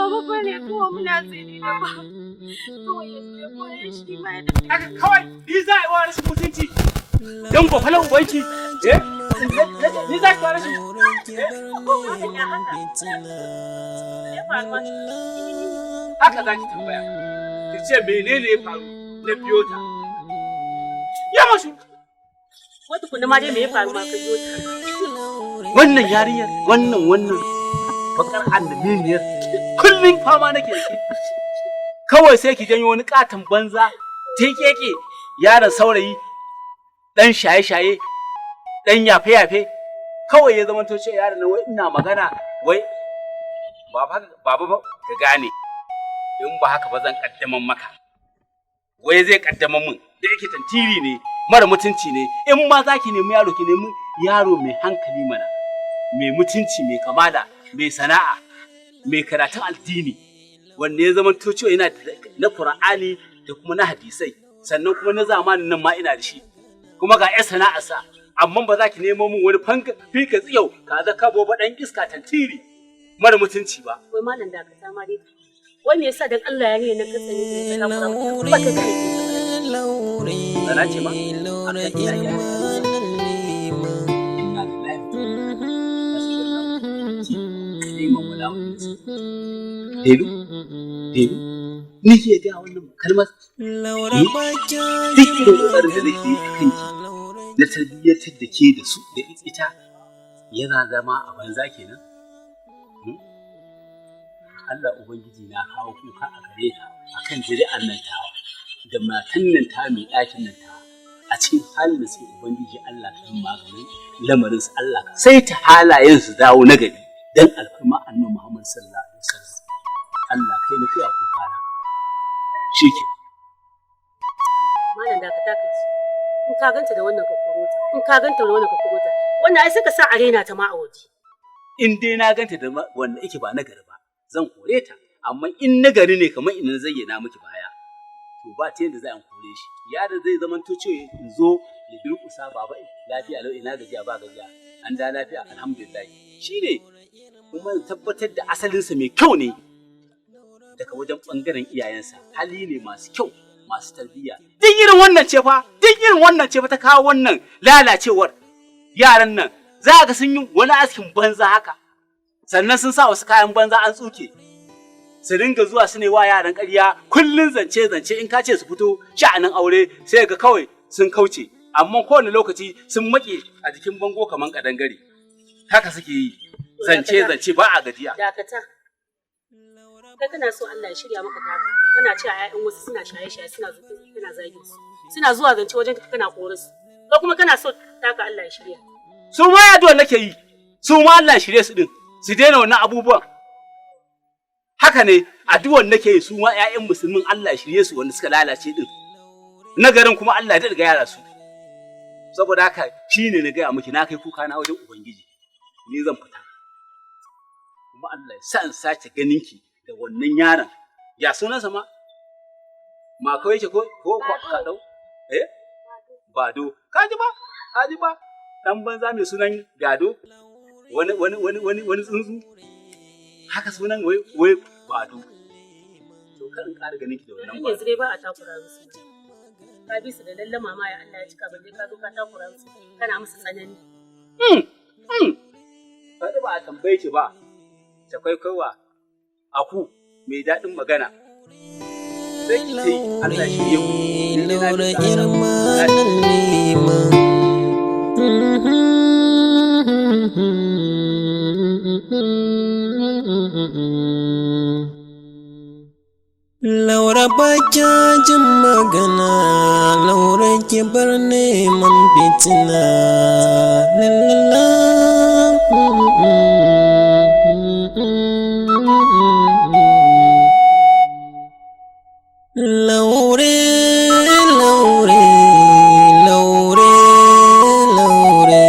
baba bane kuma muna tsini da ba. Kawai ya zo ya koya shi ma da. Haka kawai ni za a yi wa rashin mutunci. Don ba falan ubanki. Ni za ki wa rashin mutunci. Haka za ki tambaya. Ki ce menene ya faru na biyo ta. Ya masu. Wata kuna ma dai me ya faru ma ka biyo ta. Wannan yarinyar wannan bakar annabiyar kullum fama nake da ke. Kawai sai ki janyo wani katon banza keke yaron saurayi dan shaye-shaye dan yafe-yafe kawai ya zama to ce yaron nan wai ina magana wai baba ka gane in ba haka ba zan kaddaman maka wai zai kaddaman mun da yake tantiri ne mara mutunci ne in ma zaki nemi yaro ki nemi yaro mai hankali mana mai mutunci mai kamala mai sana'a mai karatun addini wanda ya zama to cewa yana na Qur'ani da kuma na hadisai sannan kuma na zamanin nan ma ina da shi kuma ga ƴan sana'arsa amma ba za ki nemo min wani fika tsiyau ka za ka boba dan iska tantiri mara mutunci ba wai malam da ka ta ma dai wai me yasa dan Allah ya ne na kasani da ka fara ba ka gane sana ce ma Delu, ni ke ga wannan kalmar duk irin ƙoƙarin da nake yi a kanki na tarbiyyatar da ke da su da ita yana zama a banza kenan. Allah Ubangiji na kawo kuka a gare ka akan zuri'an nan tawa da matan nan ta mai ɗakin nan tawa a cikin halin da suke Ubangiji Allah ka yi maganin lamarin su Allah ka sai ta halayen su dawo na gari dan alfarma annabi Muhammad sallallahu alaihi wasallam Allah kai na kai a kuka na shike malam da ka taka shi in ka ganta da wannan kakorota in ka ganta da wannan kakorota wannan ai suka sa arena ta ma a waje in dai na ganta da wanda yake ba na gari ba zan kore ta amma in na gari ne kamar ina zayyana miki baya to ba ta yadda za a kore shi yaron zai zama to ce in zo ya durƙusa baba lafiya lau ina gajiya ba gajiya an da lafiya alhamdulillah shine kuma tabbatar da asalinsa mai kyau ne daga wajen bangaren iyayensa hali ne masu kyau masu tarbiyya duk irin wannan ce fa ta kawo wannan lalacewar yaran nan za ga sun yi wani askin banza haka sannan sun sa wasu kayan banza an tsuke su dinga zuwa su ne wa yaran ƙarya kullun zance in ka ce su fito sha'anin aure sai ga kawai sun kauce amma kowane lokaci sun maƙe a jikin bango kaman kadangare haka suke yi zance ba a gajiya dakata kai kana so Allah ya shirya maka taka kana cewa ƴaƴan wasu suna shaye-shaye suna zuwa kana zagin su suna zuwa zance wajen kana kore su ko kuma kana so taka Allah ya shirya su ma addu'a nake yi su ma Allah ya shirye su din su daina wannan abubuwan haka ne addu'ar nake yi su ma ƴaƴan musulmin Allah ya shirye su wanda suka lalace din nagarin kuma Allah ya daga yara su saboda haka shine na gaya miki na kai kuka na wajen ubangiji ni zan fita kuma Allah ya sa in sace ganin ki da wannan yaron ya sunansa ma kawai yake ko ka dau bado kaji ba dan banza mai sunan gado wani tsuntsu haka sunan wai bado to kan ƙara ganin ki da wannan ba yanzu dai ba a takura musu ka bi su da lallama ma ya Allah ya cika balle ka zo ka takura musu kana musu tsanani kada ba a tambaye ki ba ta kwaikwaiwa aku mai daɗin magana sai ki ce Allah shi yau ne na Laura ba jin magana, Laura ki bar neman fitina. Lalala. Laure, Laure, Laure, Laure.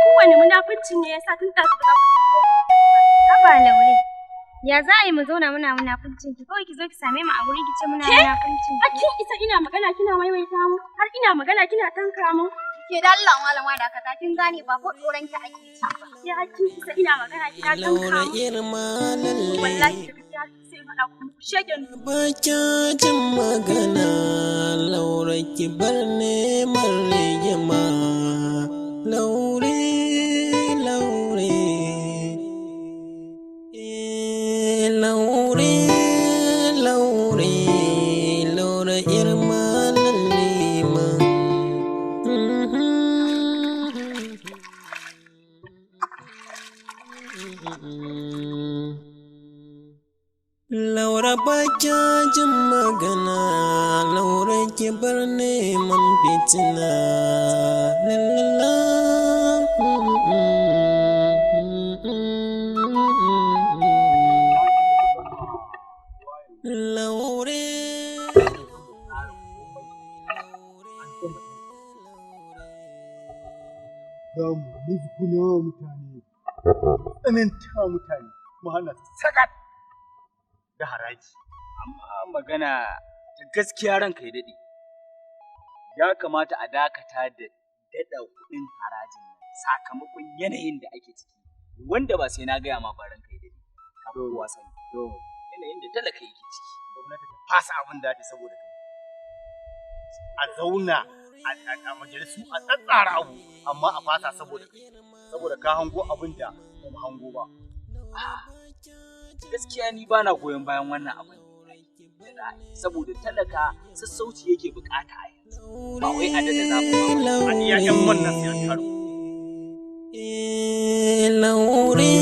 Kowane munafincin ne yasa tun ɗazu ba za ku haba Laure. Ya za a yi mu zauna muna munafuncin ki kawai ki zo ki same mu a guri ki ce muna munafuncin ki. Kin isa ina magana kina maimaita mu har ina magana kina tanka mu. Ke da Allah malama da ka kin gane ba ko tsoron ki ake ci ba. Ya kin isa ina magana kina tanka Laura mu. girma lalle. Wallahi da gaskiya sai faɗa ku shegen. Ba kya jin magana Laura ki bar neman rigima. Laure, Laure. Laure, Laure. Laura irma lalle ma. Laura ba kya jin magana, Laura ki bar neman fitina. Lalala. Laure. Za mu musguna mutane, tsananta mutane, mu hana sakat da haraji. Amma magana ta gaskiya ranka ya daɗe. Ya kamata a dakata da daɗa kuɗin harajin nan sakamakon yanayin da ake ciki. Wanda ba sai na gaya ma ba ranka ya daɗe. Kafin kowa sani. Yanayin da talaka yake ciki. Gwamnati ta fasa abin da ake saboda kai. A zauna a majalisu a tsatsara abu amma a fasa saboda kai. Saboda ka hango abin da ba mu hango ba. Gaskiya ni ba na goyon bayan wannan abin saboda talaka sassauci yake bukata a yanzu ba wai a daga zafi ba a iya yan wannan siyan karo. Laure,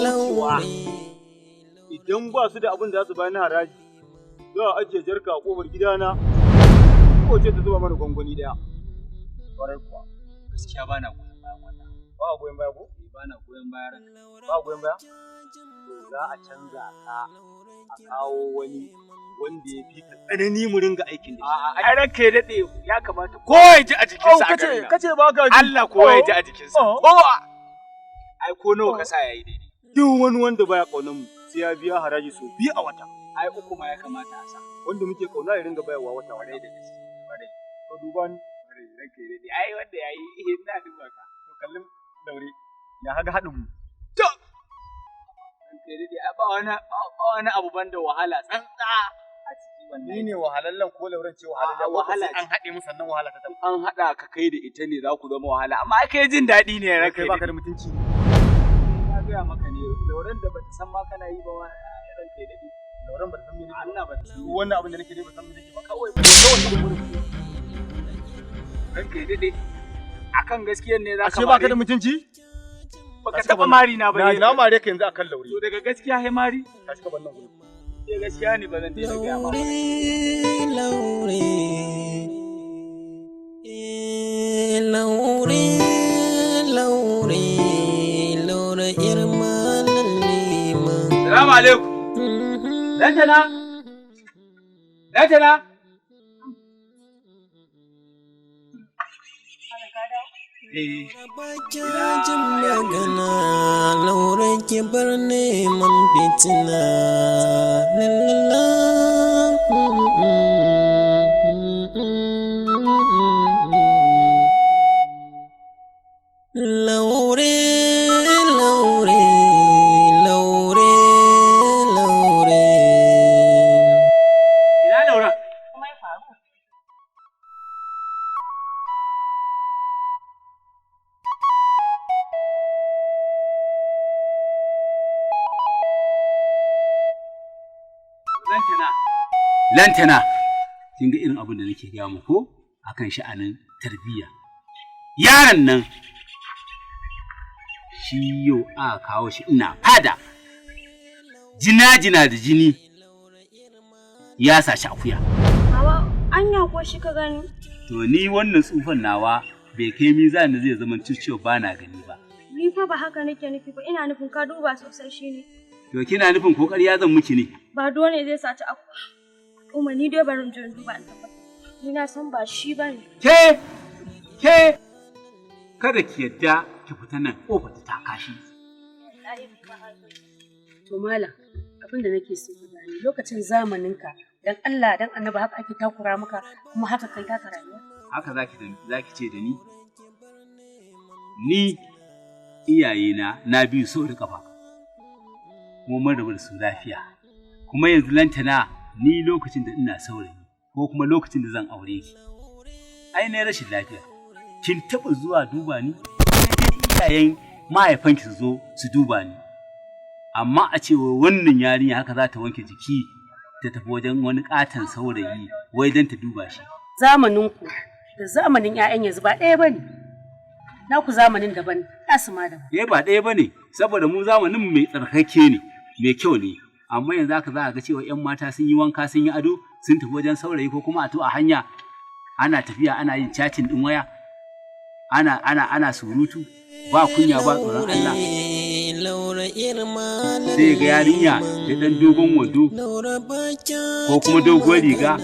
Laure. Idan ba su da abin da za su bayar na haraji za a ajiye jarka a kofar gidana ko ce ta zuba mana gwangwani daya. Kwarai kuwa gaskiya ba na goyon bayan wannan. Ba a goyon baya ko? Ba na goyon baya ranka. Ba a goyon baya? Za a canza ka a kawo wani wanda ya fi ka tsanani mu ringa aikin da shi. A ranka ya daɗe ya kamata ko ya ji a jikinsa a garin nan. Kace ba ka ji. Allah ko ya ji a jikinsa. Ai ko nawa ka sa yayi daidai. Duk wani wanda baya kaunar mu sai ya biya haraji sau 2 a wata. Ai uku ma ya kamata a sa. Wanda muke kauna ya ringa bayarwa wata wadai da gaske. Wadai. Ko duba ni. Wadai ranka ya daɗe. Ai wanda yayi ina duba ka. To kallin daure. Ya haga haɗin mu. To. Ba wani abu banda wahala tsantsa a ciki wannan. Ni ne wahalallen ko lauren ce wahala an haɗe mu sannan wahala ta tafi. An haɗa ka kai da ita ne za ku zama wahala amma kai jin daɗi ne ranka. Kai baka da mutunci. Na gaya maka ne lauren da bata san ma kana yi ba ranka da daɗi. Lauren bata san me nake. Allah bata san wannan abin da nake ne ba san me nake ba kawai ba kawai. Ranka da daɗi. Akan gaskiyar ne za ka. Ashe baka da mutunci? Baka taɓa mari na ba. Na mare ka yanzu akan laure. To daga gaskiya hai mari? Ka shiga wannan gurin. Eh gaskiya ne ba zan daina gaya ma. Laure, Laure, Laure, Laure irma lalle ma. Salamu alaikum. Lantana? Lantana? Ba kya jin magana, Laure ki bar neman fitina. Lalala. Laure, Laure, Laure, Laure. Ina Laura? Kuma ya faru. Lantana, kin ga irin abin da nake gaya muku akan sha'anin tarbiyya. Yaron nan shi yau aka kawo shi ina fada. Jina-jina da jini ya sashi akuya. Hawa, anya ko shi ka gani? To ni wannan tsufan nawa bai kai mizan da zai zama cewa ba na gani ba. Ni fa ba haka nake nufi ba, ina nufin ka duba sosai shine. To kina nufin ko ƙarya zan miki ne? Ba dole zai saci akuya. Kuma ni dai barin jin duba ta ba. Ni na san ba shi bane. Ke kada ki yadda ki fita nan kofar ta kashi. To malam abin da nake so ka gane lokacin zamaninka dan Allah dan Annabi haka ake takura maka kuma haka kai taka rayuwa. Haka zaki ce da ni iyayena na biyu sau da kafa kuma mun rabu da su lafiya kuma yanzu lantana ni lokacin da ina saurayi ko kuma lokacin da zan aure ki ai ne rashin lafiya kin taba zuwa duba ni iyayen mahaifanki su zo su duba ni amma a cewa wannan yarinya haka za ta wanke jiki ta tafi wajen wani katon saurayi wai dan ta duba shi. Zamaninku da zamanin 'ya'yan yanzu ba ɗaya bane. Naku zamanin daban, nasu ma daban. Ba ɗaya bane, saboda mu zamanin mu mai tsarkake ne, mai kyau ne. Amma yanzu haka za a ga cewa 'yan mata sun yi wanka sun yi ado, sun tafi wajen saurayi ko kuma a to a hanya ana tafiya ana yin chatting din waya. Ana surutu, ba kunya ba tsoron Allah. Sai ga yarinya da ɗan dogon wando ko kuma doguwar riga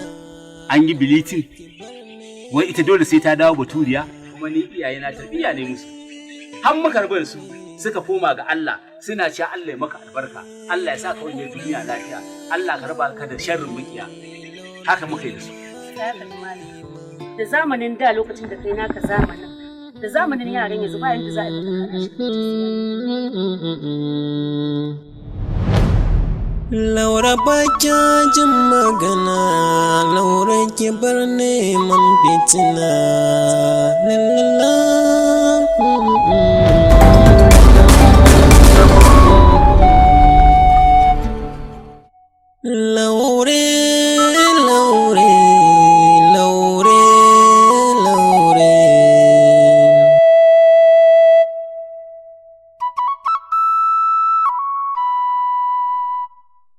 an yi bilitin. Wai ita dole sai ta dawo baturiya. Kuma ni iyayena tarbiyya ne musu. Har makarbar su suka koma ga Allah suna cewa Allah ya maka albarka, Allah ya sa ka wani duniya lafiya, Allah ka raba ka da sharrin mukiya. Haka muka yi da su. Da zamanin da lokacin da kai naka zamanin, da zamanin yaran yanzu ba yanda za a yi Laura ba jin magana, Laura ki bar neman fitina. Lalala. Laure